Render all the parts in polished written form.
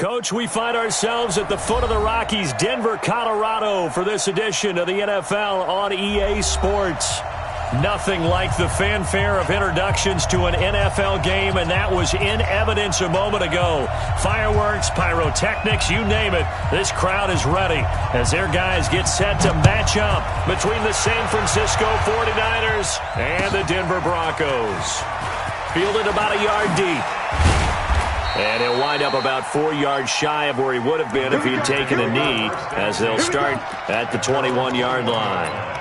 Coach, we find ourselves at the foot of the Rockies, Denver, Colorado, for this edition of the NFL on EA Sports. Nothing like the fanfare of introductions to an NFL game, and that was in evidence a moment ago. Fireworks, pyrotechnics, you name it. This crowd is ready as their guys get set to match up between the San Francisco 49ers and the Denver Broncos. Fielded about a yard deep. And he'll wind up about 4 yards shy of where he would have been if he had taken a knee, as they'll start at the 21-yard line.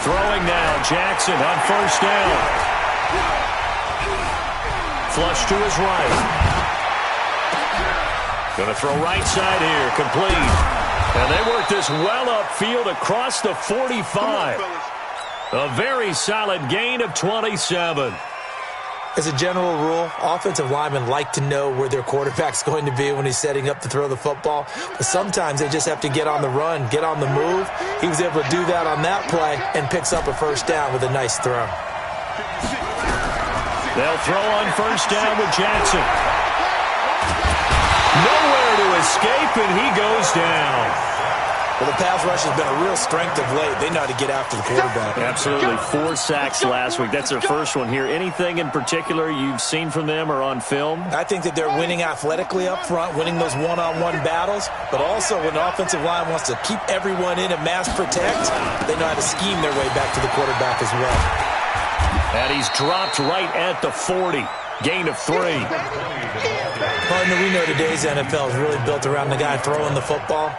Throwing now, Jackson on first down. Flush to his right. Going to throw right side here, complete. And they work this well upfield across the 45. A very solid gain of 27. As a general rule, offensive linemen like to know where their quarterback's going to be when he's setting up to throw the football. But sometimes they just have to get on the run, get on the move. He was able to do that on that play and picks up a first down with a nice throw. They'll throw on first down with Jackson. Nowhere to escape, and he goes down. Well, the pass rush has been a real strength of late. They know how to get after the quarterback. Absolutely. 4 sacks last week. That's their first one here. Anything in particular you've seen from them or on film? I think that they're winning athletically up front, winning those one-on-one battles, but also when the offensive line wants to keep everyone in and mass protect, they know how to scheme their way back to the quarterback as well. And he's dropped right at the 40. Gain of 3. Partner, we know today's NFL is really built around the guy throwing the football.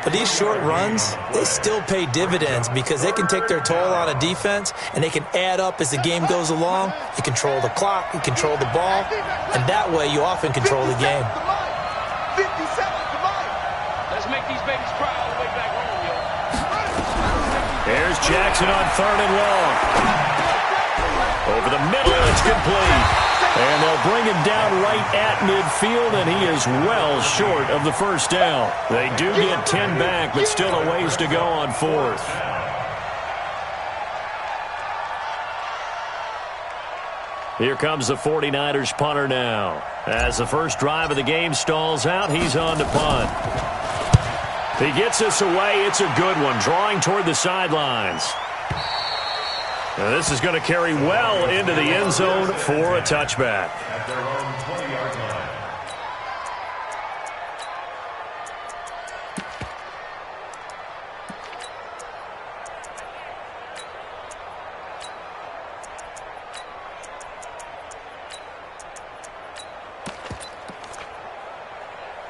But these short runs, they still pay dividends because they can take their toll on a defense and they can add up as the game goes along. You control the clock, you control the ball, and that way you often control the game. 57, let's make these babies cry all the way back home, yo. There's Jackson on 3rd and long. Over the middle, it's complete. And they'll bring him down right at midfield, and he is well short of the first down. They do get 10 back, but still a ways to go on 4th. Here comes the 49ers punter now. As the first drive of the game stalls out, he's on to punt. He gets us away. It's a good one, drawing toward the sidelines. Now this is going to carry well into the end zone for a touchback.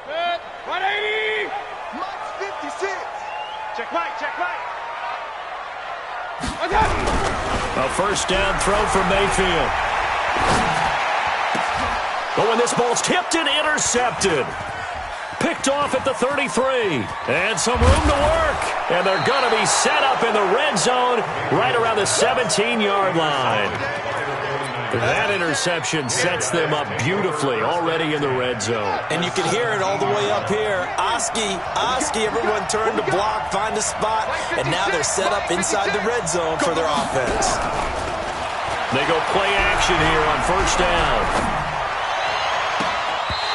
Good. 180. Mike 56. Check right, check right. Okay. A first down throw for Mayfield. Oh, and this ball's tipped and intercepted. Picked off at the 33. And some room to work. And they're going to be set up in the red zone right around the 17-yard line. That interception sets them up beautifully already in the red zone. And you can hear it all the way up here. Oski, everyone turned to block, find a spot, and now they're set up inside the red zone for their offense. They go play action here on first down.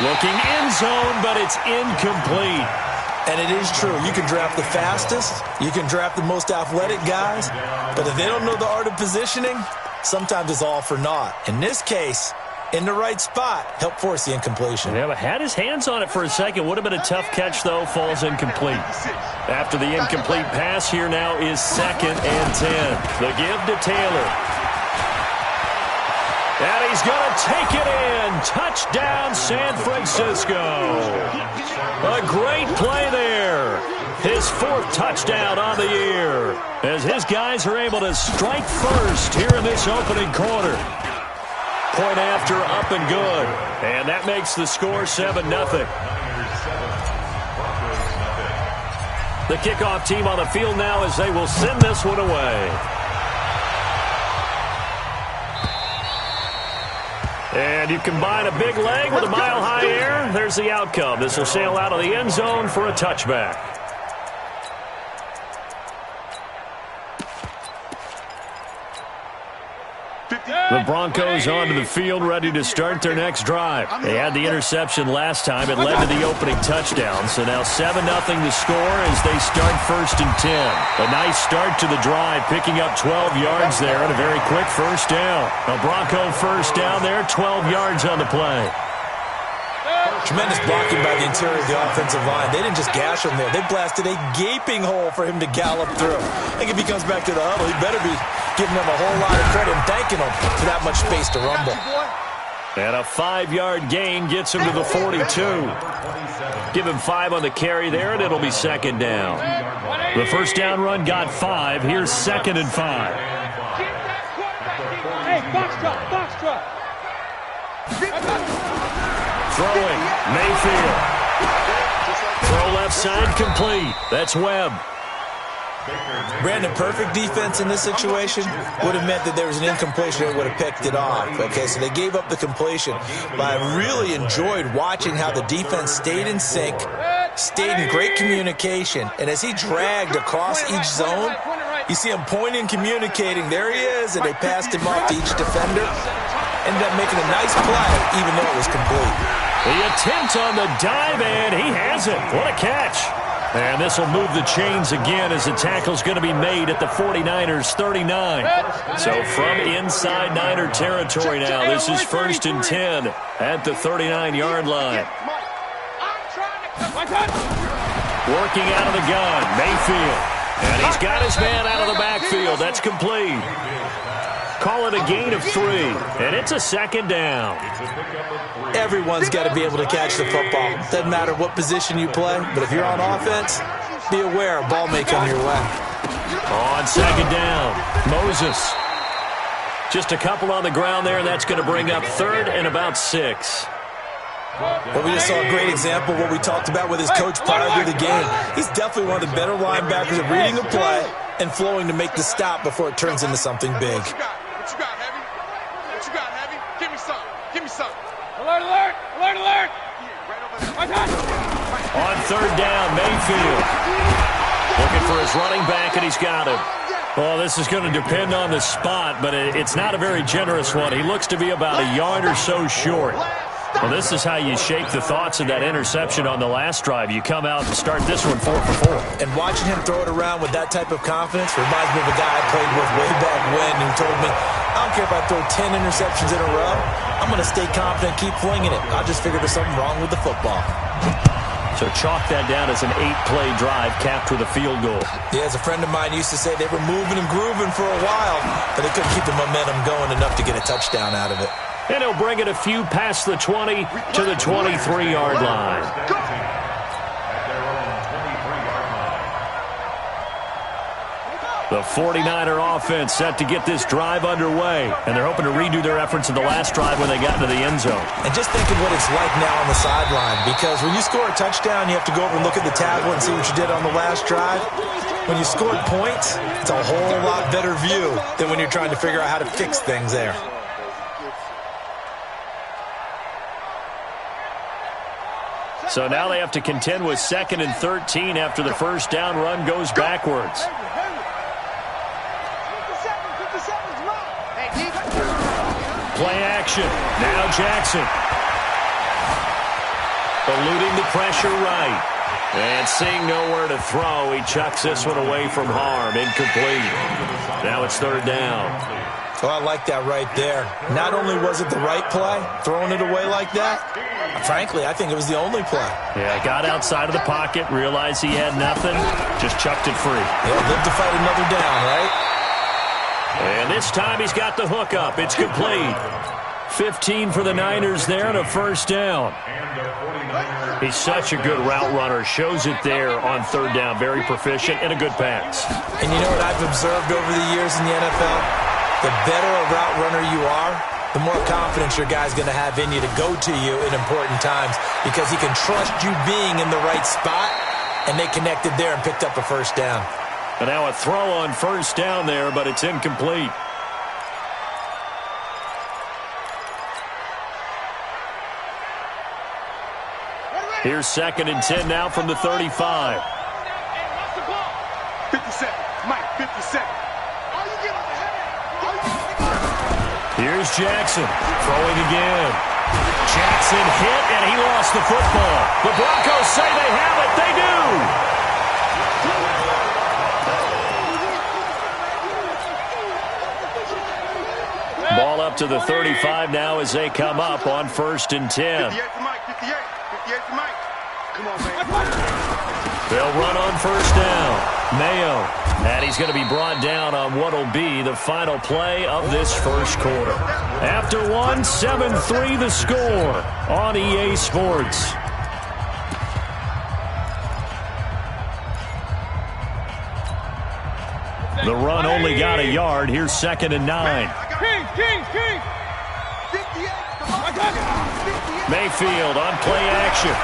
Looking end zone, but it's incomplete. And it is true. You can draft the fastest. You can draft the most athletic guys. But if they don't know the art of positioning, sometimes it's all for naught. In this case, in the right spot, help force the incompletion. Yeah, but had his hands on it for a second. Would have been a tough catch, though. Falls incomplete. After the incomplete pass, here now is 2nd and 10. The give to Taylor. And he's going to take it in. Touchdown, San Francisco. A great play there. His 4th touchdown on the year, as his guys are able to strike first here in this opening quarter. Point after, up and good. And that makes the score 7-0. The kickoff team on the field now as they will send this one away. And you combine a big leg with a mile-high air. There's the outcome. This will sail out of the end zone for a touchback. The Broncos onto the field, ready to start their next drive. They had the interception last time. It led to the opening touchdown. So now 7-0 the score as they start 1st and 10. A nice start to the drive, picking up 12 yards there and a very quick first down. A Bronco first down there, 12 yards on the play. Tremendous blocking by the interior of the offensive line. They didn't just gash him there. They blasted a gaping hole for him to gallop through. I think if he comes back to the huddle, he better be giving them a whole lot of credit and thanking them for that much space to rumble. And a 5-yard gain gets him to the 42. Give him 5 on the carry there, and it'll be 2nd down. The first down run got 5. Here's 2nd and 5. Hey, box drop. Throwing, Mayfield. Throw left side, complete. That's Webb. Brandon, perfect defense in this situation would have meant that there was an incompletion that would have picked it off. Okay, so they gave up the completion. But I really enjoyed watching how the defense stayed in sync, stayed in great communication, and as he dragged across each zone, you see him pointing, communicating. There he is, and they passed him off to each defender. Ended up making a nice play, even though it was complete. The attempt on the dive, and he has it. What a catch. And this will move the chains again as the tackle's going to be made at the 49ers' 39. So from inside Niner territory now, this is 1st and 10 at the 39-yard line. Working out of the gun, Mayfield. And he's got his man out of the backfield. That's complete. Call it a gain of 3, and it's a 2nd down. Everyone's got to be able to catch the football. Doesn't matter what position you play, but if you're on offense, be aware a ball may come your way. On 2nd down, Moses. Just a couple on the ground there, and that's going to bring up 3rd and about 6. Well, we just saw a great example of what we talked about with his coach prior to the game. He's definitely one of the better linebackers at reading a play and flowing to make the stop before it turns into something big. What you got, Heavy? What you got, Heavy? Give me some. Give me some. Alert, alert! Alert, alert! On 3rd down, Mayfield. Looking for his running back, and he's got him. Well, this is going to depend on the spot, but it's not a very generous one. He looks to be about a yard or so short. Well, this is how you shake the thoughts of that interception on the last drive. You come out and start this one 4 for 4. And watching him throw it around with that type of confidence reminds me of a guy I played with way back when who told me, I don't care if I throw 10 interceptions in a row. I'm going to stay confident, keep flinging it. I just figured there's something wrong with the football. So chalk that down as an 8-play drive capped with a field goal. Yeah, as a friend of mine used to say, they were moving and grooving for a while, but they couldn't keep the momentum going enough to get a touchdown out of it. And he'll bring it a few past the 20 to the 23-yard line. The 49er offense set to get this drive underway, and they're hoping to redo their efforts in the last drive when they got into the end zone. And just think of what it's like now on the sideline, because when you score a touchdown, you have to go over and look at the tablet and see what you did on the last drive. When you scored points, it's a whole lot better view than when you're trying to figure out how to fix things there. So now they have to contend with 2nd and 13 after the first down run goes backwards. Play action. Now Jackson. Eluding the pressure right. And seeing nowhere to throw, he chucks this one away from harm. Incomplete. Now it's 3rd down. Oh, I like that right there. Not only was it the right play, throwing it away like that, frankly, I think it was the only play. Yeah, got outside of the pocket, realized he had nothing, just chucked it free. Yeah, live to fight another down, right? And this time he's got the hook up. It's complete. 15 for the Niners there and a first down. He's such a good route runner. Shows it there on third down. Very proficient and a good pass. And you know what I've observed over the years in the NFL? The better a route runner you are, the more confidence your guy's going to have in you to go to you in important times because he can trust you being in the right spot, and they connected there and picked up a first down. And now a throw on first down there, but it's incomplete. Here's 2nd and 10 now from the 35. 57, Mike, 57. Here's Jackson, throwing again. Jackson hit, and he lost the football. The Broncos say they have it. They do. Ball up to the 35 now as they come up on 1st and 10. 58 to Mike, 58 to Mike. Come on, man. They'll run on first down. Mayo. And he's going to be brought down on what will be the final play of this first quarter. After one, 7-3 the score on EA Sports. The run only got a yard. Here's 2nd and 9. Mayfield on play action.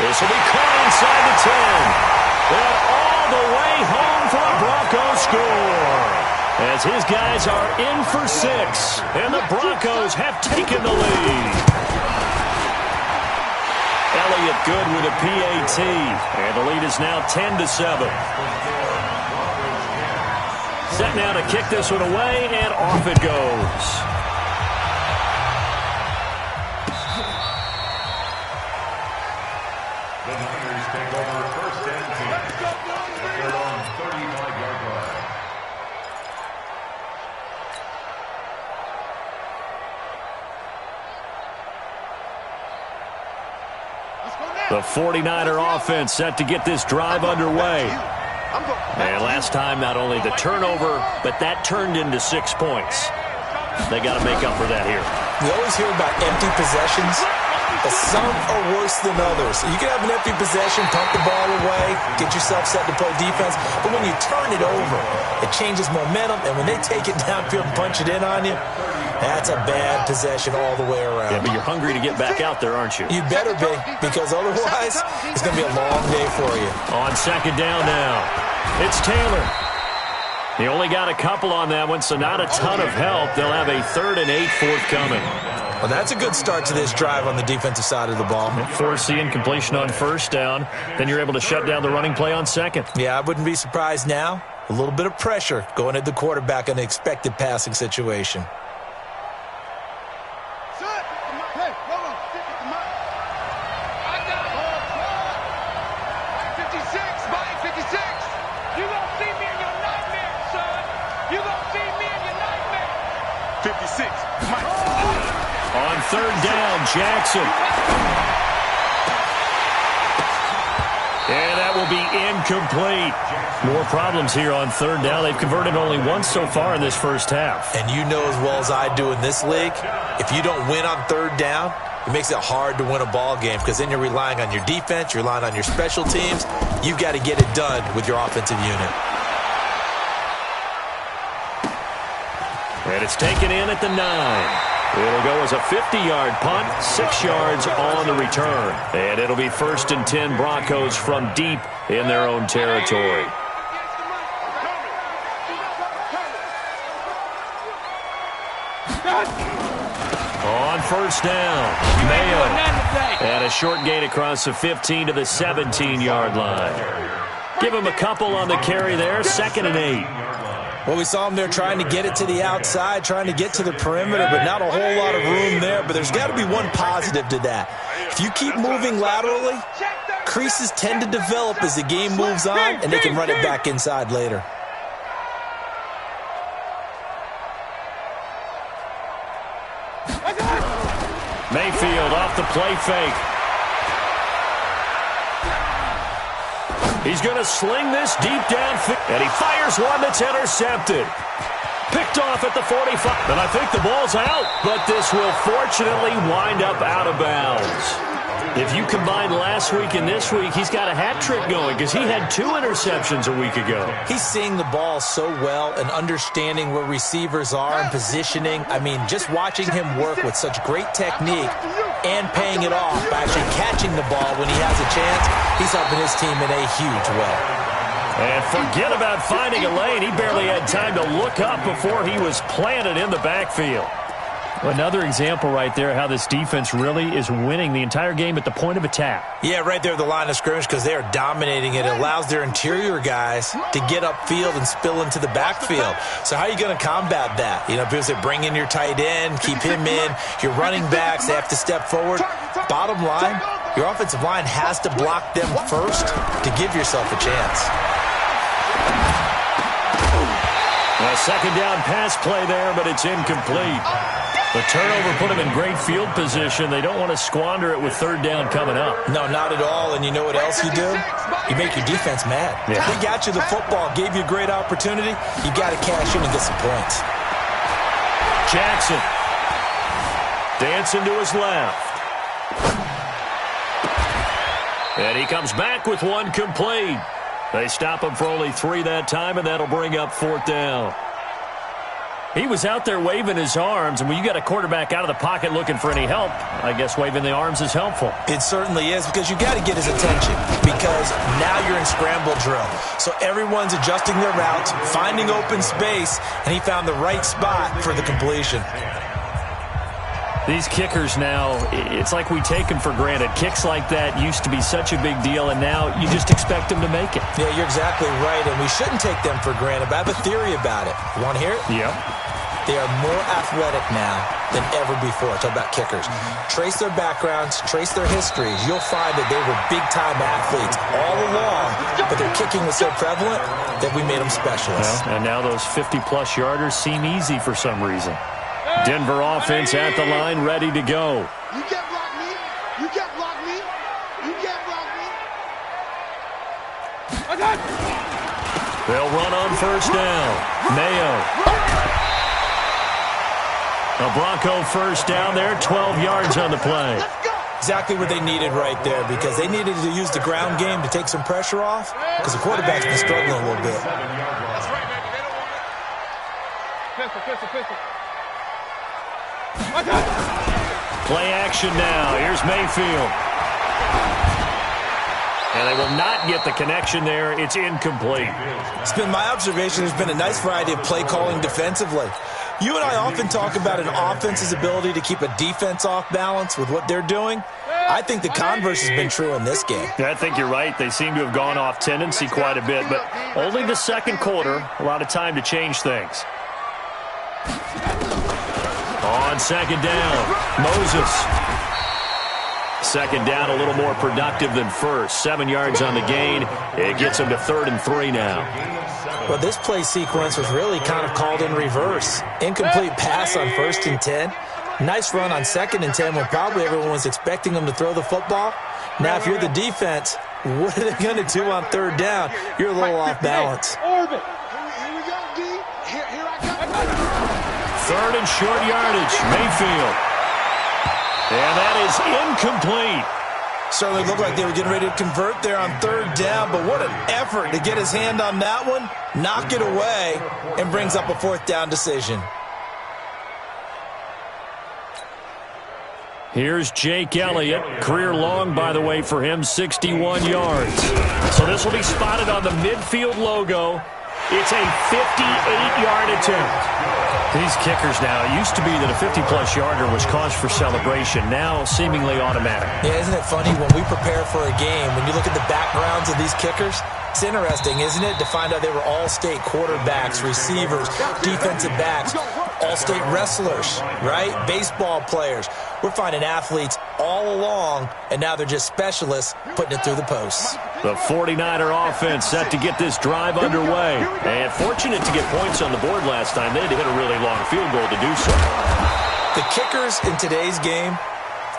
This will be caught inside the 10. And all the way home for a Broncos score. As his guys are in for 6. And the Broncos have taken the lead. Elliott good with a PAT. And the lead is now 10-7. Set now to kick this one away, and off it goes. The Niners take over 1st and 10. They're on 35-yard line. The 49er offense set to get this drive underway. And last time, not only the turnover, but that turned into 6 points. They got to make up for that here. We always hear about empty possessions, but some are worse than others. You can have an empty possession, punt the ball away, get yourself set to play defense, but when you turn it over, it changes momentum, and when they take it downfield and punch it in on you, that's a bad possession all the way around. Yeah, but you're hungry to get back out there, aren't you? You better be, because otherwise, it's going to be a long day for you. On 2nd down now, it's Taylor. He only got a couple on that one, so not a ton of help. They'll have a 3rd and 8 forthcoming. Well, that's a good start to this drive on the defensive side of the ball. Force the incompletion on 1st down. Then you're able to shut down the running play on 2nd. Yeah, I wouldn't be surprised now. A little bit of pressure going at the quarterback in an expected passing situation. On 3rd down, Jackson. And that will be incomplete. More problems here on 3rd down. They've converted only once so far in this first half. And you know as well as I do in this league, if you don't win on 3rd down, it makes it hard to win a ball game because then you're relying on your defense, you're relying on your special teams. You've got to get it done with your offensive unit. And it's taken in at the 9. It'll go as a 50-yard punt, 6 yards on the return. And it'll be 1st and 10 Broncos from deep in their own territory. On 1st down, Mayo. And a short gain across the 15 to the 17-yard line. Give him a couple on the carry there, 2nd and 8. Well, we saw him there trying to get it to the outside, trying to get to the perimeter, but not a whole lot of room there. But there's got to be one positive to that. If you keep moving laterally, creases tend to develop as the game moves on, and they can run it back inside later. Mayfield off the play fake. He's going to sling this deep downfield, and he fires one that's intercepted. Picked off at the 45. And I think the ball's out. But this will fortunately wind up out of bounds. If you combine last week and this week, he's got a hat trick going because he had 2 interceptions a week ago. He's seeing the ball so well and understanding where receivers are and positioning. I mean, just watching him work with such great technique and paying it off by actually catching the ball when he has a chance, he's helping his team in a huge way. And forget about finding a lane. He barely had time to look up before he was planted in the backfield. Another example right there how this defense really is winning the entire game at the point of attack. Yeah, right there at the line of scrimmage because they are dominating it. It allows their interior guys to get upfield and spill into the backfield. So how are you going to combat that? You know, because they bring in your tight end, keep him in. Your running backs, they have to step forward. Bottom line, your offensive line has to block them first to give yourself a chance. A second down pass play there, but it's incomplete. The turnover put them in great field position. They don't want to squander it with third down coming up. No, not at all. And you know what else you do? You make your defense mad. Yeah. They got you the football, gave you a great opportunity. You got to cash in and get some points. Jackson dancing to his left. And he comes back with one complete. They stop him for only 3 that time, and that'll bring up 4th down. He was out there waving his arms, and when you got a quarterback out of the pocket looking for any help, I guess waving the arms is helpful. It certainly is because you got to get his attention because now you're in scramble drill. So everyone's adjusting their routes, finding open space, and he found the right spot for the completion. These kickers now, it's like we take them for granted. Kicks like that used to be such a big deal, and now you just expect them to make it. Yeah, you're exactly right, and we shouldn't take them for granted, but I have a theory about it. You want to hear it? Yep. They are more athletic now than ever before. Talk about kickers. Trace their backgrounds, trace their histories. You'll find that they were big-time athletes all along, but their kicking was so prevalent that we made them specialists. Well, and now those 50-plus yarders seem easy for some reason. Denver offense at the line, ready to go. You can't block me. You can't block me. You can't block me. I got it. They'll run on first down. Mayo. A Bronco first down there, 12 yards on the play. Exactly what they needed right there because they needed to use the ground game to take some pressure off because the quarterback's been struggling a little bit. That's right, baby. They don't want it. Pistol. Play action now. Here's Mayfield. And they will not get the connection there. It's incomplete. It's been my observation there's been a nice variety of play calling defensively. You and I often talk about an offense's ability to keep a defense off balance with what they're doing. I think the converse has been true in this game. I think you're right. They seem to have gone off tendency quite a bit, but only the second quarter, a lot of time to change things. On second down, Moses. Second down, a little more productive than first. 7 yards on the gain. It gets him to 3rd and 3 now. Well, this play sequence was really kind of called in reverse. Incomplete pass on 1st and 10. Nice run on 2nd and 10 when probably everyone was expecting them to throw the football. Now, if you're the defense, what are they going to do on 3rd down? You're a little off balance. Orbit. Here we go, D. Here I come. 3rd and short yardage, Mayfield. And that is incomplete. Certainly looked like they were getting ready to convert there on 3rd down, but what an effort to get his hand on that one, knock it away, and brings up a 4th down decision. Here's Jake Elliott. Career long, by the way, for him, 61 yards. So this will be spotted on the midfield logo. It's a 58-yard attempt. These kickers now, it used to be that a 50-plus yarder was cause for celebration. Now, seemingly automatic. Yeah, isn't it funny when we prepare for a game, when you look at the backgrounds of these kickers, it's interesting, isn't it, to find out they were all-state quarterbacks, receivers, defensive backs, all-state wrestlers, right? Baseball players. We're finding athletes all along, and now they're just specialists putting it through the posts. The 49er offense set to get this drive underway. And fortunate to get points on the board last time. They had to hit a really long field goal to do so. The kickers in today's game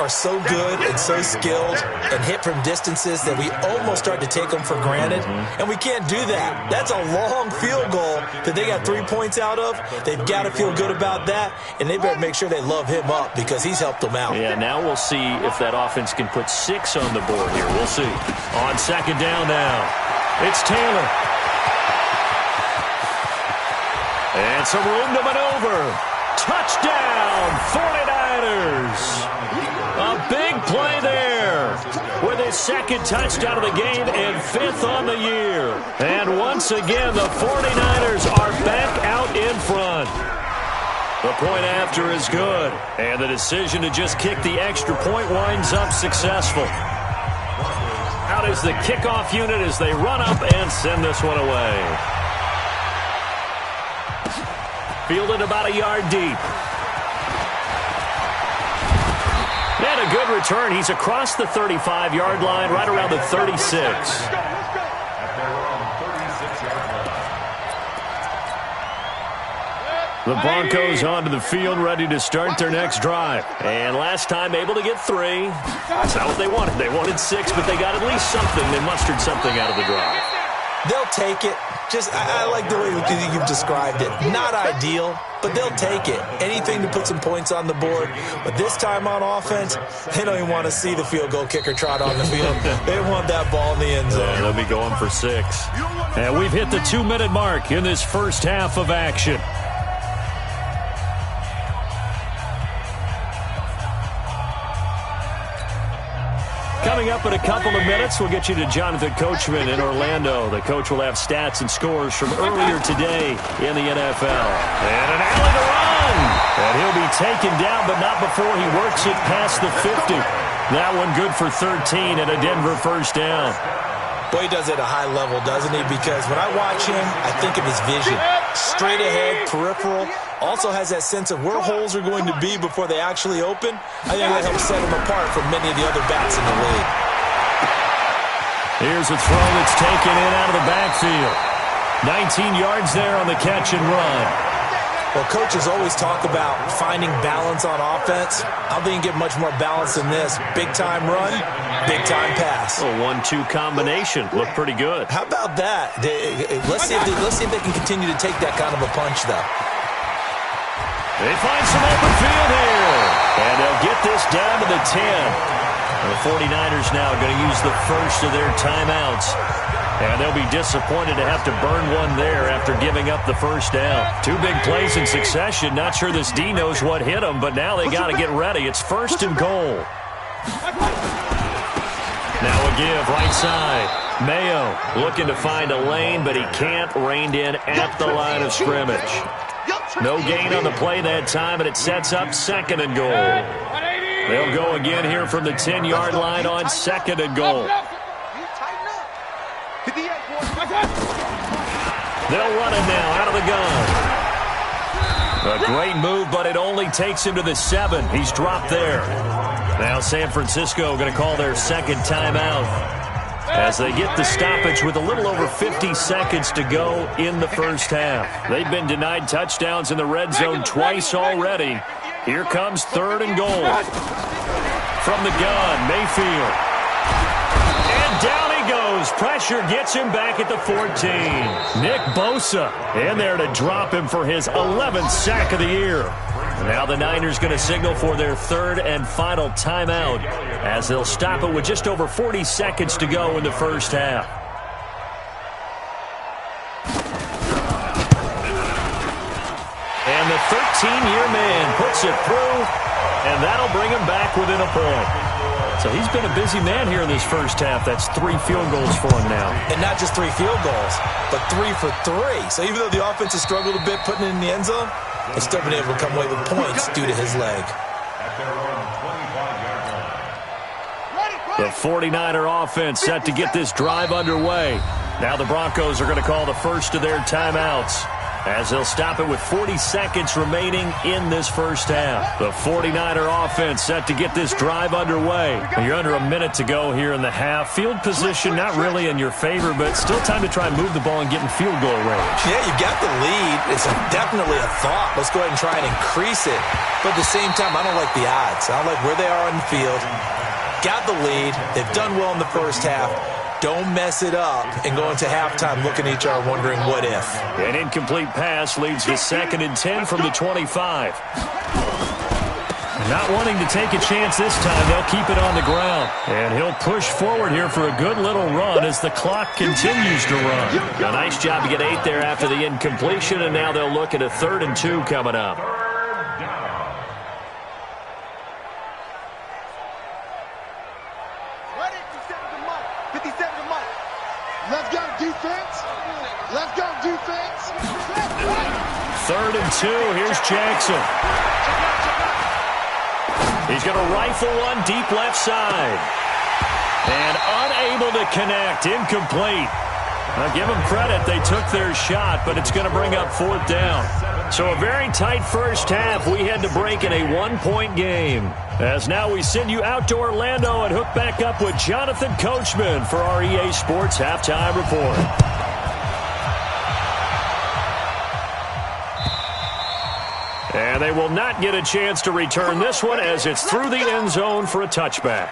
are so good and so skilled and hit from distances that we almost start to take them for granted. And we can't do that. That's a long field goal that they got 3 points out of, they've got to feel good about that, and they better make sure they love him up because he's helped them out. Yeah, now we'll see if that offense can put 6 on the board here. We'll see. On second down now, it's Taylor. And some room to maneuver. Touchdown, 49ers. A big play there with his second touchdown of the game and 5th on the year. And once again, the 49ers are back out in front. The point after is good, and the decision to just kick the extra point winds up successful. Out is the kickoff unit as they run up and send this one away. Fielded about a yard deep. And a good return. He's across the 35-yard line, right around the 36. The Broncos onto the field, ready to start their next drive. And last time able to get 3. That's not what they wanted. They wanted 6, but they got at least something. They mustered something out of the drive. They'll take it. I like the way you've described it. Not ideal, but they'll take it. Anything to put some points on the board. But this time on offense, they don't even want to see the field goal kicker trot on the field. They want that ball in the end zone. Yeah, they'll be going for 6. And we've hit the 2-minute mark in this first half of action. Coming up in a couple of minutes, we'll get you to Jonathan Coachman in Orlando. The coach will have stats and scores from earlier today in the NFL. And an alley to run. And he'll be taken down, but not before he works it past the 50. That one good for 13 and a Denver first down. Boy, he does it at a high level, doesn't he? Because when I watch him, I think of his vision. Straight ahead, peripheral. Also has that sense of where holes are going to be before they actually open. I think that helps set him apart from many of the other backs in the league. Here's a throw that's taken in out of the backfield. 19 yards there on the catch and run. Well, coaches always talk about finding balance on offense. I don't think you get much more balance than this. Big-time run, big-time pass. A 1-2 combination. Looked pretty good. How about that? Let's see if they can continue to take that kind of a punch, though. They find some open field here. And they'll get this down to the 10. The 49ers now going to use the first of their timeouts. And they'll be disappointed to have to burn one there after giving up the first down. 2 big plays in succession. Not sure this D knows what hit them, but now they got to get ready. It's 1st and goal. Now a give right side. Mayo looking to find a lane, but he can't. Reined in at the line of scrimmage. No gain on the play that time, and it sets up 2nd and goal. They'll go again here from the 10-yard line on 2nd and goal. They'll run it now out of the gun. A great move, but it only takes him to the 7. He's dropped there. Now San Francisco going to call their 2nd timeout as they get the stoppage with a little over 50 seconds to go in the first half. They've been denied touchdowns in the red zone twice already. Here comes 3rd and goal. From the gun, Mayfield. And down he goes. Pressure gets him back at the 14. Nick Bosa in there to drop him for his 11th sack of the year. Now the Niners going to signal for their 3rd and final timeout as they'll stop it with just over 40 seconds to go in the first half. And the 13-year man puts it through, and that'll bring him back within a point. So he's been a busy man here in this first half. That's 3 field goals for him now. And not just 3 field goals, but 3 for 3. So even though the offense has struggled a bit putting it in the end zone, they've still been able to come away with points due to his leg. The 49er offense set to get this drive underway. Now the Broncos are going to call the first of their timeouts as they'll stop it with 40 seconds remaining in this first half. The 49er offense set to get this drive underway. You're under a minute to go here in the half. Field position not really in your favor, but still time to try and move the ball and get in field goal range. Yeah, you got the lead. It's definitely a thought. Let's go ahead and try and increase it. But at the same time, I don't like the odds. I don't like where they are on the field. Got the lead. They've done well in the first half. Don't mess it up and go into halftime looking at each other wondering what if. An incomplete pass leads to 2nd and 10 from the 25. Not wanting to take a chance this time, they'll keep it on the ground. And he'll push forward here for a good little run as the clock continues to run. A nice job to get 8 there after the incompletion, and now they'll look at a 3rd and 2 coming up. Let's go, defense. Let's go, defense. 3rd and 2. Here's Jackson. He's going to rifle one deep left side. And unable to connect. Incomplete. Now, give them credit. They took their shot, but it's going to bring up 4th down. So a very tight first half. We had to break in a 1-point game. As now we send you out to Orlando and hook back up with Jonathan Coachman for our EA Sports Halftime Report. And they will not get a chance to return this one as it's through the end zone for a touchback.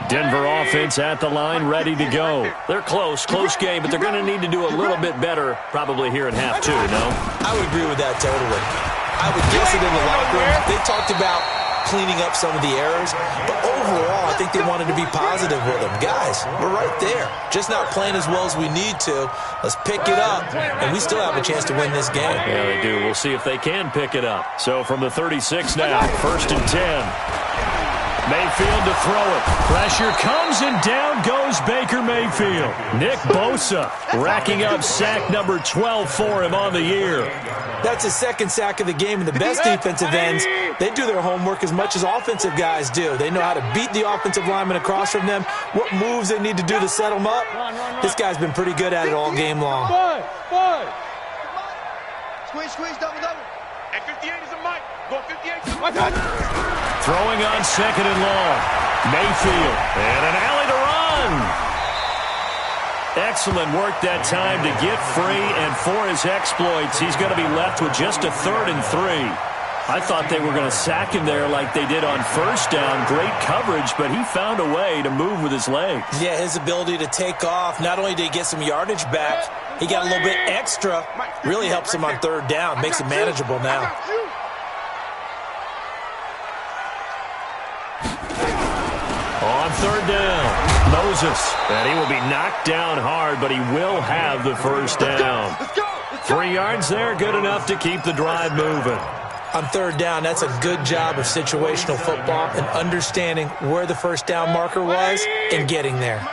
Denver offense at the line, ready to go. They're close game, but they're going to need to do a little bit better probably here in half 2, no? I would agree with that totally. I would guess it in the locker room. They talked about cleaning up some of the errors, but overall, I think they wanted to be positive with them. Guys, we're right there. Just not playing as well as we need to. Let's pick it up, and we still have a chance to win this game. Yeah, they do. We'll see if they can pick it up. So from the 36 now, 1st and 10. Mayfield to throw it. Pressure comes, and down goes Baker Mayfield. Nick Bosa racking up sack number 12 for him on the year. That's his 2nd sack of the game, and the best defensive ends, they do their homework as much as offensive guys do. They know how to beat the offensive lineman across from them, what moves they need to do to set them up. This guy's been pretty good at it all game long. Squeeze, double. And 58 is a mic. Go 58. Throwing on 2nd and long. Mayfield. And an alley to run. Excellent work that time to get free, and for his exploits, he's going to be left with just a 3rd and 3. I thought they were going to sack him there like they did on 1st down. Great coverage, but he found a way to move with his legs. Yeah, his ability to take off, not only did he get some yardage back, he got a little bit extra. Really helps him on 3rd down, makes it manageable now. On 3rd down, Moses. And he will be knocked down hard, but he will have the 1st down. 3 yards there, good enough to keep the drive moving. On 3rd down, that's a good job of situational football and understanding where the 1st down marker was and getting there.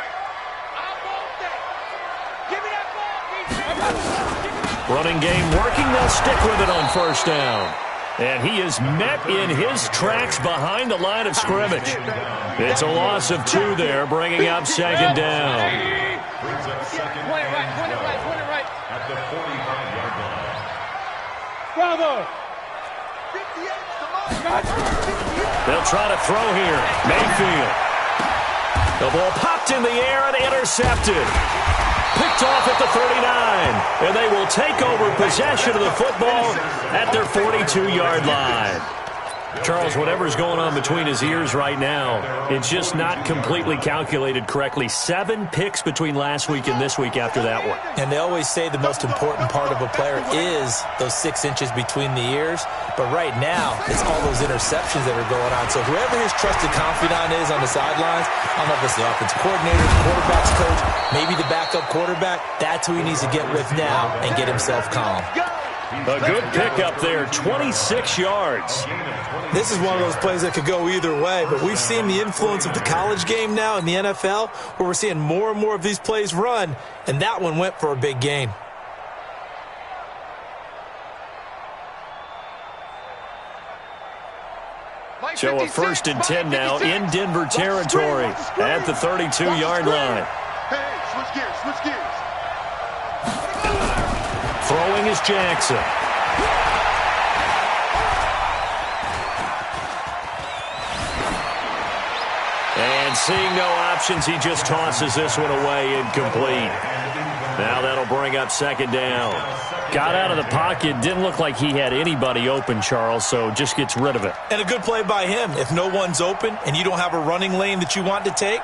Running game working, they'll stick with it on 1st down. And he is met in his tracks behind the line of scrimmage. It's a loss of 2 there, bringing up 2nd down. Brings up 2nd and 12 at the 45-yard line. Bravo. They'll try to throw here. Mayfield. The ball popped in the air and intercepted. Picked off at the 39. And they will take over possession of the football at their 42-yard line. Charles, whatever's going on between his ears right now, it's just not completely calculated correctly. 7 picks between last week and this week after that one. And they always say the most important part of a player is those 6 inches between the ears. But right now, it's all those interceptions that are going on. So whoever his trusted confidant is on the sidelines, I don't know if it's the offense coordinator, the quarterback's coach, maybe the backup quarterback, that's who he needs to get with now and get himself calm. A good pickup there, 26 yards. This is one of those plays that could go either way, but we've seen the influence of the college game now in the NFL, where we're seeing more and more of these plays run, and that one went for a big gain. So a 1st and 10 now in Denver territory at the 32-yard line. Hey, switch gears. Throwing is Jackson. And seeing no options, he just tosses this one away incomplete. Now that'll bring up second down. Got out of the pocket. Didn't look like he had anybody open, Charles, so just gets rid of it. And a good play by him. If no one's open and you don't have a running lane that you want to take,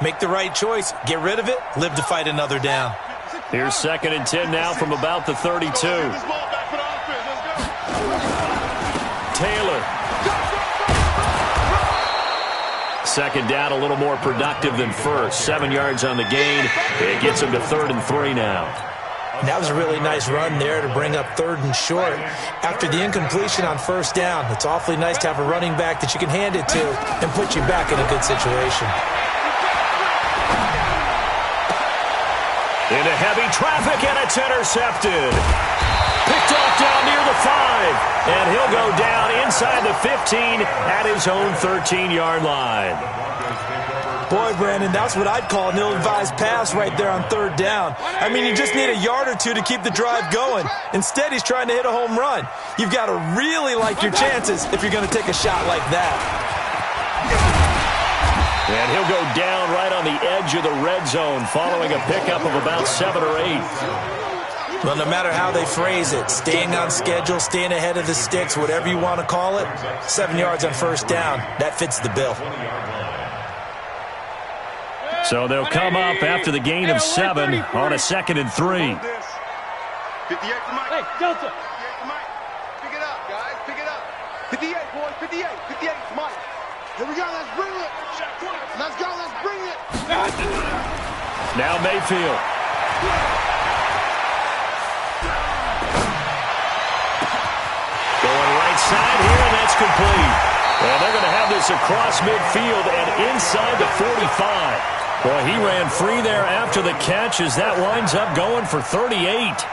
make the right choice. Get rid of it. Live to fight another down. Here's 2nd and 10 now from about the 32. Taylor. 2nd down, a little more productive than first. 7 yards on the gain. It gets him to 3rd and 3 now. And that was a really nice run there to bring up 3rd and short. After the incompletion on 1st down, it's awfully nice to have a running back that you can hand it to and put you back in a good situation. Into heavy traffic, and it's intercepted. Picked off down near the 5. And he'll go down inside the 15 at his own 13-yard line. Boy, Brandon, that's what I'd call an ill-advised pass right there on 3rd down. I mean, you just need a yard or two to keep the drive going. Instead, he's trying to hit a home run. You've got to really like your chances if you're going to take a shot like that. And he'll go down right on the edge of the red zone following a pickup of about 7 or 8. Well, no matter how they phrase it, staying on schedule, staying ahead of the sticks, whatever you want to call it, 7 yards on 1st down, that fits the bill. So they'll come up after the gain of 7 on a 2nd and 3. 58 to Mike. Hey, Delta. 58 to Mike. Pick it up, guys. Pick it up. 58, boys. 58. 58 to Mike. Here we go. Let's bring it. Let's go. Let's bring it. Now Mayfield. Going right side here, and that's complete. And they're going to have this across midfield and inside the 45. Boy, he ran free there after the catch as that winds up going for 38.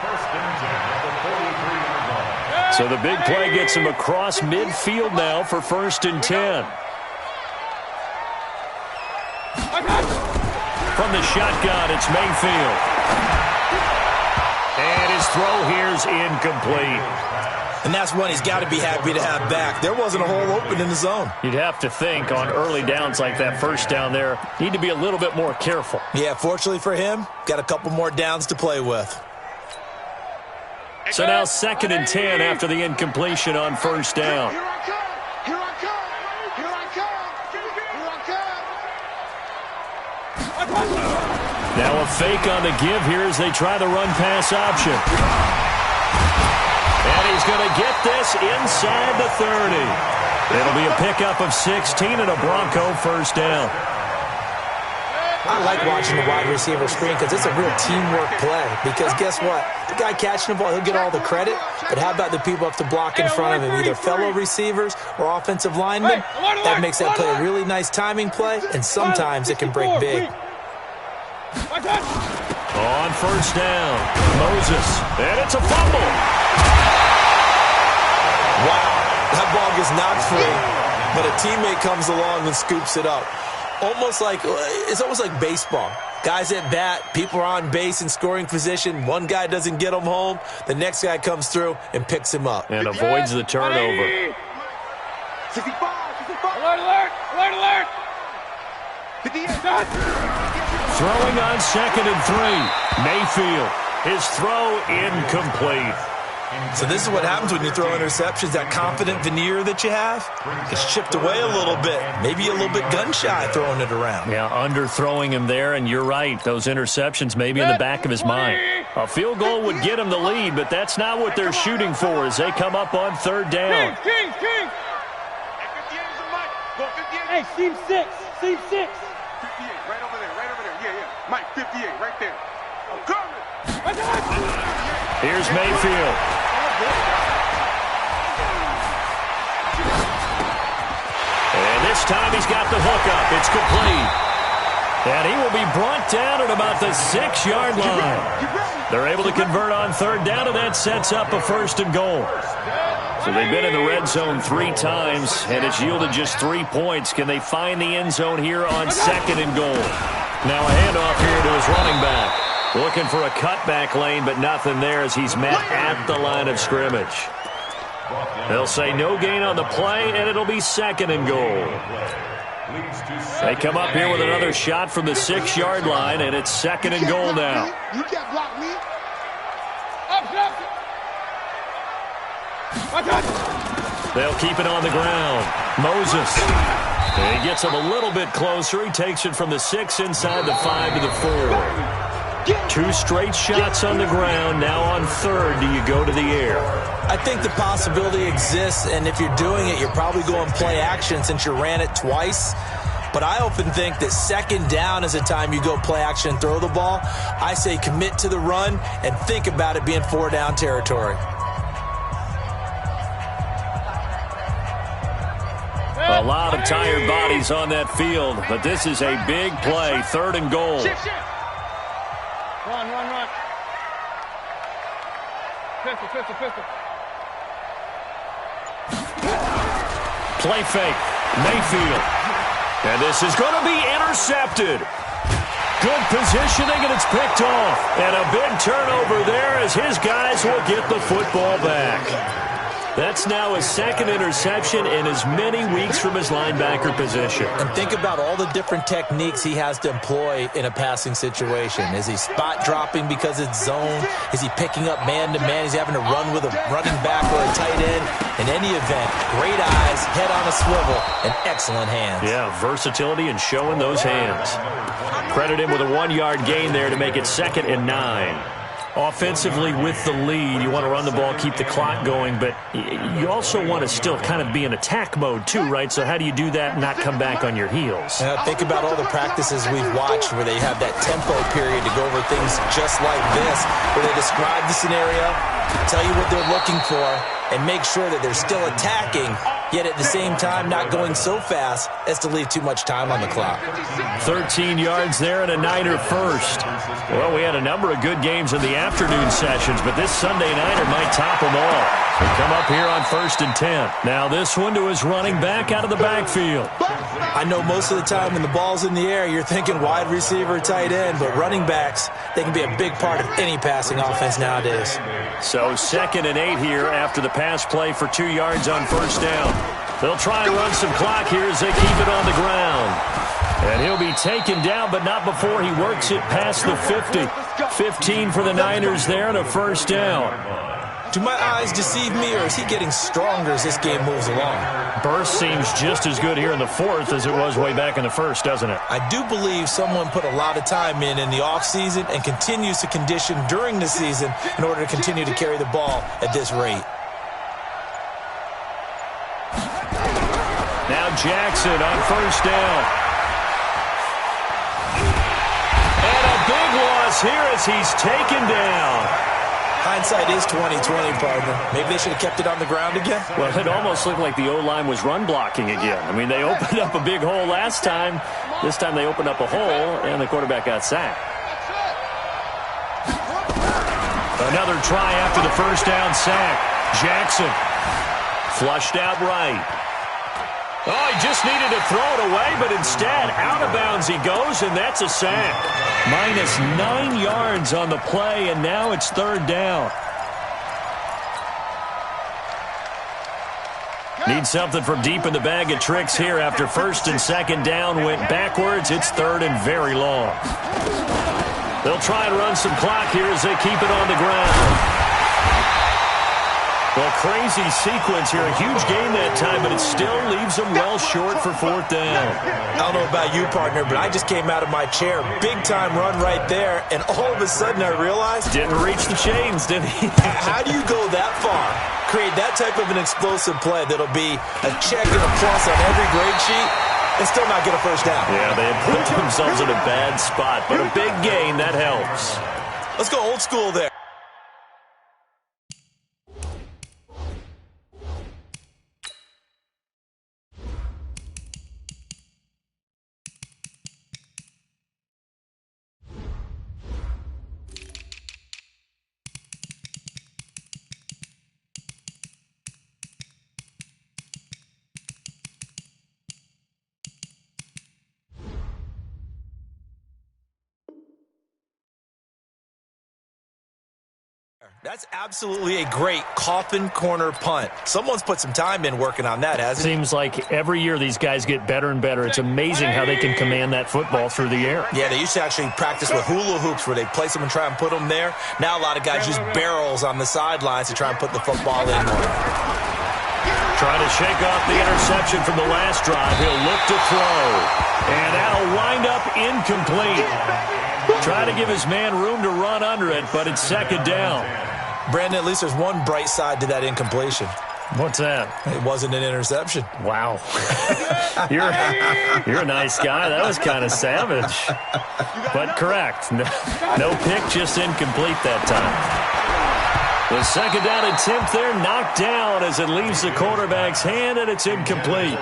So the big play gets him across midfield now for 1st and 10. From the shotgun, it's Mayfield. And his throw here's incomplete. And that's one he's got to be happy to have back. There wasn't a hole open in the zone. You'd have to think on early downs like that 1st down there, need to be a little bit more careful. Yeah, fortunately for him, got a couple more downs to play with. So now 2nd and 10 after the incompletion on 1st down. Here I come. Here I come. Here I come. Here I come. Now a fake on the give here as they try the run-pass option. And he's going to get this inside the 30. It'll be a pickup of 16 and a Bronco 1st down. I like watching the wide receiver screen because it's a real teamwork play. Because guess what? The guy catching the ball, he'll get all the credit. But how about the people up to block in front of him, either fellow receivers or offensive linemen? That makes that play a really nice timing play, and sometimes it can break big. On 1st down, Moses. And it's a fumble. Wow, that ball gets knocked free, but a teammate comes along and scoops it up. It's almost like baseball. Guys at bat, people are on base in scoring position. One guy doesn't get him home. The next guy comes through and picks him up. And avoids the turnover. 65. Alert, alert, alert, alert. 58. Throwing on 2nd and 3. Mayfield. His throw incomplete. So this is what happens when you throw interceptions. That confident veneer that you have gets chipped away a little bit. Maybe a little bit gun-shy throwing it around. Yeah, underthrowing him there, and you're right. Those interceptions may be in the back of his mind. A field goal would get him the lead, but that's not what they're shooting for as they come up on 3rd down. King. Hey, seam 6. 58, right over there. Yeah. Mike, 58, right there. I'm coming. Here's Mayfield. And this time he's got the hook up. It's complete. And he will be brought down at about the 6-yard line. They're able to convert on 3rd down, and that sets up a 1st and goal. So they've been in the red zone 3 times, and it's yielded just 3 points. Can they find the end zone here on 2nd and goal? Now a handoff here to his running back. Looking for a cutback lane, but nothing there as he's met at the line of scrimmage. They'll say no gain on the play, and it'll be 2nd and goal. They come up here with another shot from the 6-yard line, and it's 2nd and goal now. You can't block me. They'll keep it on the ground. Moses. He gets him a little bit closer. He takes it from the 6 inside the 5 to the 4. 2 straight shots on the ground. Now on third, do you go to the air? I think the possibility exists, and if you're doing it, you're probably going play action since you ran it twice. But I often think that second down is the time you go play action and throw the ball. I say commit to the run and think about it being 4-down territory. A lot of tired bodies on that field, but this is a big play, 3rd and goal. Run. Pistol. Play fake. Mayfield. And this is going to be intercepted. Good positioning, and it's picked off. And a big turnover there as his guys will get the football back. That's now his 2nd interception in as many weeks from his linebacker position. And think about all the different techniques he has to employ in a passing situation. Is he spot dropping because it's zone? Is he picking up man-to-man? He's having to run with a running back or a tight end. In any event, great eyes, head on a swivel, and excellent hands. Yeah, versatility and showing those hands. Credit him with a 1-yard gain there to make it 2nd and 9. Offensively with the lead, you want to run the ball, keep the clock going, but you also want to still kind of be in attack mode too, right? So how do you do that and not come back on your heels? Think about all the practices we've watched where they have that tempo period to go over things just like this, where they describe the scenario, tell you what they're looking for, and make sure that they're still attacking, yet at the same time not going so fast as to leave too much time on the clock. 13 yards there and a Niner first. Well, we had a number of good games in the afternoon sessions, but this Sunday Niner might top them all. We come up here on 1st and 10. Now this one to his running back out of the backfield. I know most of the time when the ball's in the air, you're thinking wide receiver, tight end, but running backs, they can be a big part of any passing offense nowadays. So 2nd and 8 here after the pass play for 2 yards on 1st down. They'll try and run some clock here as they keep it on the ground. And he'll be taken down, but not before he works it past the 50. 15 for the Niners there and a 1st down. Do my eyes deceive me, or is he getting stronger as this game moves along? Burst seems just as good here in the 4th as it was way back in the 1st, doesn't it? I do believe someone put a lot of time in the offseason and continues to condition during the season in order to continue to carry the ball at this rate. Now Jackson on 1st down. And a big loss here as he's taken down. Hindsight is 20/20, partner. Maybe they should have kept it on the ground again. Well, it almost looked like the O-line was run blocking again. I mean, they opened up a big hole last time. This time they opened up a hole, and the quarterback got sacked. Another try after the 1st down sack. Jackson flushed out right. Oh, he just needed to throw it away, but instead, out of bounds he goes, and that's a sack. Minus 9 yards on the play, and now it's 3rd down. Need something from deep in the bag of tricks here after 1st and 2nd down went backwards. It's 3rd and very long. They'll try and run some clock here as they keep it on the ground. Well, crazy sequence here. A huge gain that time, but it still leaves them well short for 4th down. I don't know about you, partner, but I just came out of my chair. Big-time run right there, and all of a sudden I realized... Didn't reach the chains, did he? How do you go that far? Create that type of an explosive play that'll be a check and a plus on every grade sheet and still not get a 1st down. Yeah, they had put themselves in a bad spot, but a big gain, that helps. Let's go old school there. That's absolutely a great coffin corner punt. Someone's put some time in working on that, hasn't it? Seems like every year these guys get better and better. It's amazing how they can command that football through the air. Yeah, they used to actually practice with hula hoops where they place them and try and put them there. Now a lot of guys use barrels on the sidelines to try and put the football in. Trying to shake off the interception from the last drive. He'll look to throw. And that'll wind up incomplete. Try to give his man room to run under it, but it's second down. Brandon, at least there's one bright side to that incompletion. What's that? It wasn't an interception. Wow. You're a nice guy. That was kind of savage. But correct. No pick, just incomplete that time. The second down attempt there knocked down as it leaves the quarterback's hand, and it's incomplete.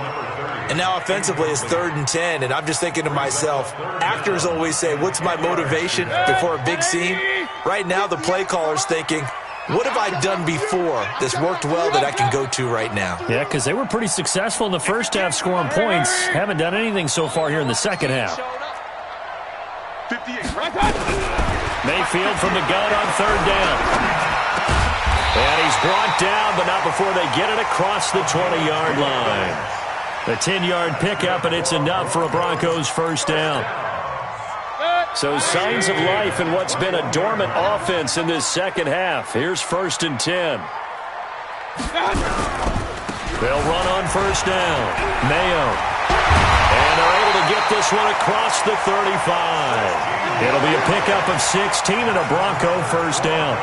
And now offensively it's 3rd and 10, and I'm just thinking to myself, actors always say, what's my motivation before a big scene? Right now the play caller's thinking, what have I done before that's worked well that I can go to right now? Yeah, because they were pretty successful in the first half scoring points. Haven't done anything so far here in the second half. Mayfield from the gun on 3rd down. And he's brought down, but not before they get it across the 20-yard line. A 10-yard pickup, and it's enough for a Broncos first down. So signs of life in what's been a dormant offense in this second half. Here's 1st and 10. They'll run on first down. Mayo. And they're able to get this one across the 35. It'll be a pickup of 16 and a Bronco first down.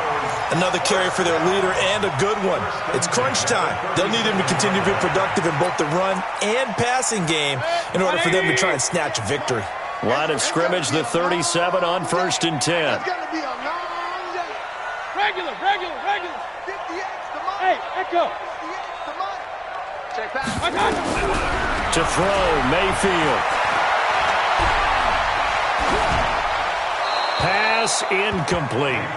Another carry for their leader and a good one. It's crunch time. They'll need him to continue to be productive in both the run and passing game in order for them to try and snatch a victory. Line of scrimmage, the 37 on 1st and 10. It's gonna be a long day. Regular. 58's the money. Hey, Echo. 58's the money. Check pass. I got you. To throw, Mayfield. Pass incomplete.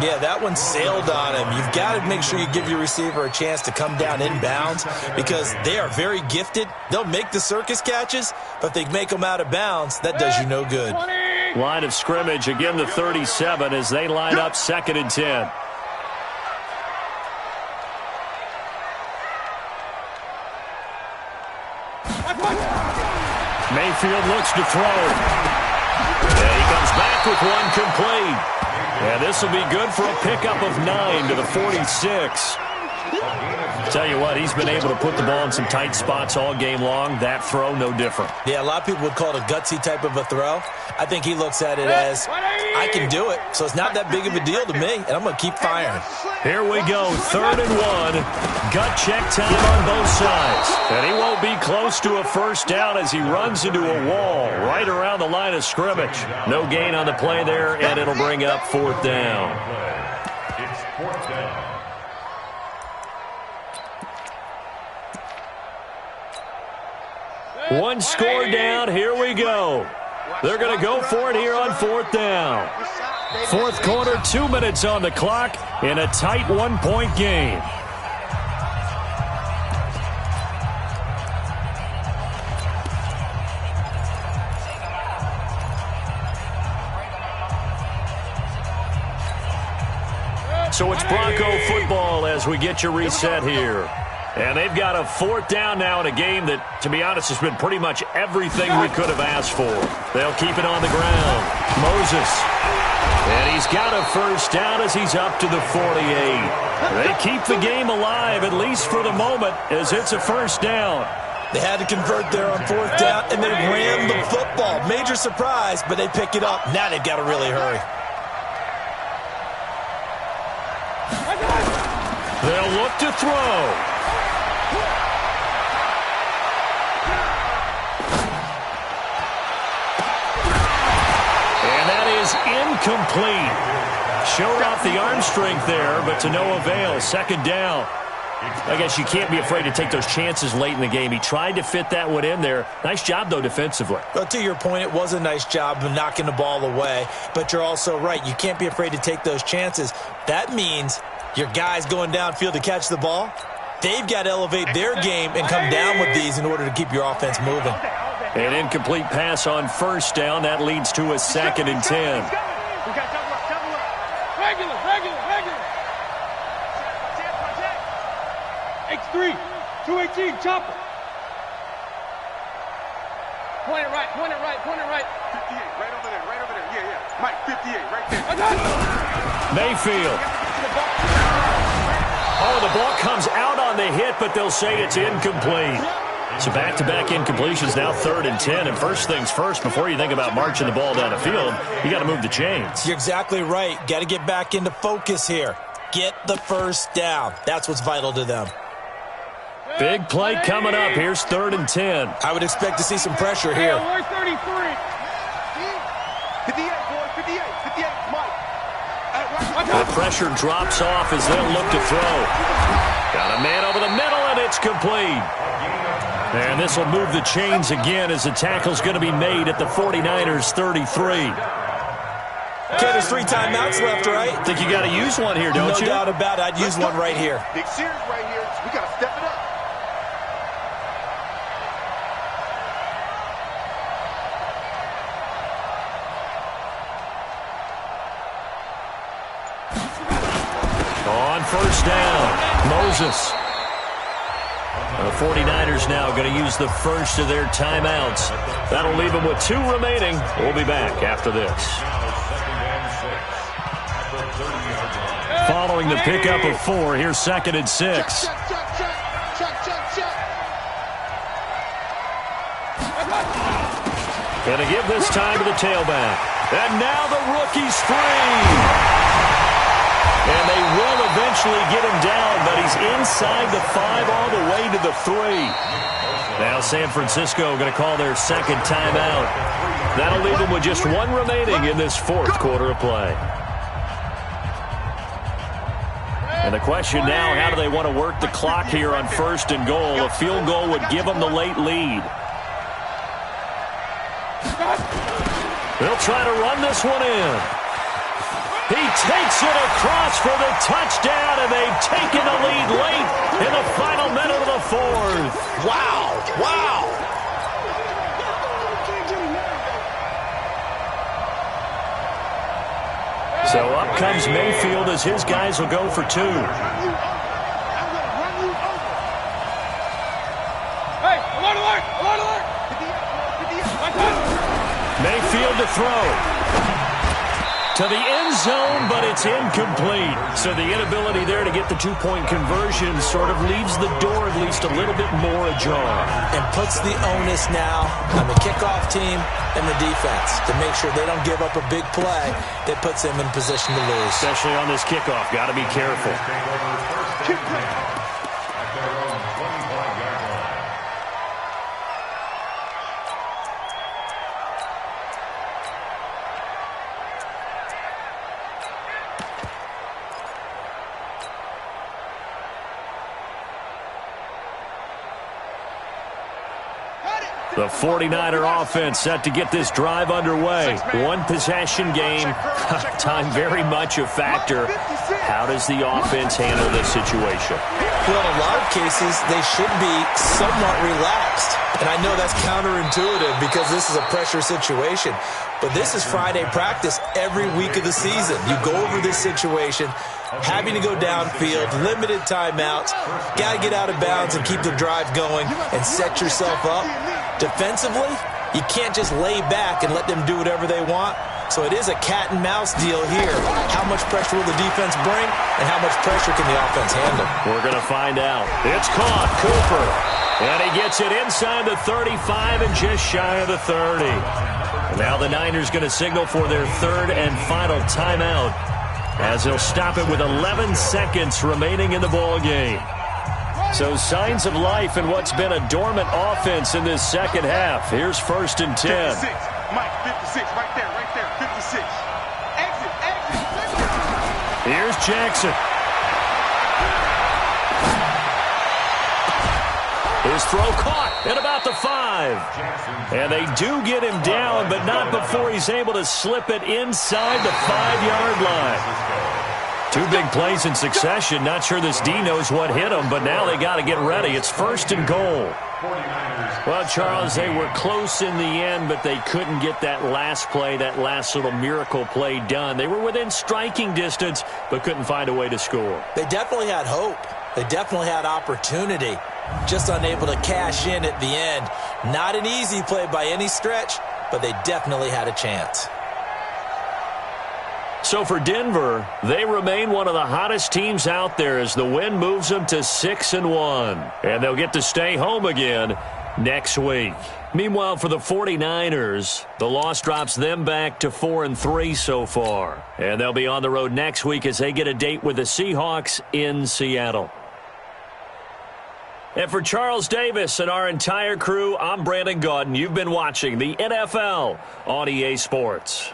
Yeah, that one sailed on him. You've got to make sure you give your receiver a chance to come down inbounds because they are very gifted. They'll make the circus catches, but if they make them out of bounds, that does you no good. Line of scrimmage, again the 37 as they line up 2nd and 10. Mayfield looks to throw. And he comes back with one complete. And this will be good for a pickup of 9 to the 46. Tell you what, he's been able to put the ball in some tight spots all game long. That throw, no different. Yeah, a lot of people would call it a gutsy type of a throw. I think he looks at it as, I can do it, so it's not that big of a deal to me, and I'm going to keep firing. Here we go, 3rd and 1. Gut check time on both sides. And he won't be close to a first down as he runs into a wall right around the line of scrimmage. No gain on the play there, and it'll bring up 4th down. It's 4th down. One score down, here we go. They're going to go for it here on 4th down. 4th quarter, 2 minutes on the clock in a tight 1-point game. So it's Bronco football as we get you reset here. And they've got a 4th down now in a game that, to be honest, has been pretty much everything we could have asked for. They'll keep it on the ground. Moses. And he's got a first down as he's up to the 48. They keep the game alive, at least for the moment, as it's a first down. They had to convert there on 4th down, and they ran the football. Major surprise, but they pick it up. Now they've got to really hurry. They'll look to throw. Incomplete. Showed off the arm strength there, but to no avail. 2nd down. I guess you can't be afraid to take those chances late in the game. He tried to fit that one in there. Nice job, though, defensively. Well, to your point, it was a nice job of knocking the ball away, but you're also right. You can't be afraid to take those chances. That means your guys going downfield to catch the ball, they've got to elevate their game and come down with these in order to keep your offense moving. An incomplete pass on first down. That leads to a 2nd and 10. 3, 218, chopper. Point it right, point it right, point it right. 58, right over there, right over there. Yeah, yeah. Mike, 58, right there. Mayfield. Oh, the ball comes out on the hit, but they'll say it's incomplete. So back-to-back incompletions, now 3rd and 10. And first things first, before you think about marching the ball down the field, you got to move the chains. You're exactly right. Got to get back into focus here. Get the first down. That's what's vital to them. Big play coming up. Here's 3rd and 10. I would expect to see some pressure here. We're 33. 58, boys, 58, 58, Mike. The pressure drops off as they'll look to throw. Got a man over the middle, and it's complete. And this will move the chains again as the tackle's going to be made at the 49ers' 33. Okay, there's 3 timeouts left, right? Think you got to use one here, don't you? No doubt about it. I'd use one right here. Big series right here. We got to step it up. On first down, Moses. The 49ers now going to use the first of their timeouts. That'll leave them with 2 remaining. We'll be back after this. Following the pickup of 4, here's 2nd and 6. Going to give this time to the tailback. And now the rookie's free. And they will eventually get him down, but he's inside the 5 all the way to the 3. Now San Francisco going to call their 2nd timeout. That'll leave them with just 1 remaining in this 4th quarter of play. And the question now, how do they want to work the clock here on 1st and goal? A field goal would give them the late lead. They'll try to run this one in. He takes it across for the touchdown, and they've taken the lead late in the final minute of the 4th. Wow, wow. So up comes Mayfield as his guys will go for 2. Hey, alert, alert, alert, alert. Mayfield to throw. To the end zone, but it's incomplete. So the inability there to get the 2-point conversion sort of leaves the door at least a little bit more ajar. And puts the onus now on the kickoff team and the defense to make sure they don't give up a big play that puts them in position to lose. Especially on this kickoff. Got to be careful. The 49er offense set to get this drive underway. 1 possession game. Time very much a factor. How does the offense handle this situation? Well, in a lot of cases, they should be somewhat relaxed. And I know that's counterintuitive because this is a pressure situation. But this is Friday practice every week of the season. You go over this situation, having to go downfield, limited timeouts, got to get out of bounds and keep the drive going and set yourself up. Defensively, you can't just lay back and let them do whatever they want. So it is a cat and mouse deal here. How much pressure will the defense bring and how much pressure can the offense handle? We're going to find out. It's caught. Cooper. And he gets it inside the 35 and just shy of the 30. And now the Niners going to signal for their 3rd and final timeout as they'll stop it with 11 seconds remaining in the ball game. So signs of life in what's been a dormant offense in this second half. Here's 1st and 10. 56. Mike, 56, right there, 56. Exit, exit. Here's Jackson. His throw caught at about the 5. And they do get him down, but not before he's able to slip it inside the 5-yard line. 2 big plays in succession. Not sure this D knows what hit him, but now they got to get ready. It's 1st and goal. Well, Charles, they were close in the end, but they couldn't get that last play, that last little miracle play done. They were within striking distance, but couldn't find a way to score. They definitely had hope. They definitely had opportunity, just unable to cash in at the end. Not an easy play by any stretch, but they definitely had a chance. So for Denver, they remain one of the hottest teams out there as the win moves them to 6-1. And they'll get to stay home again next week. Meanwhile, for the 49ers, the loss drops them back to 4-3 so far. And they'll be on the road next week as they get a date with the Seahawks in Seattle. And for Charles Davis and our entire crew, I'm Brandon Gaudin. You've been watching the NFL on EA Sports.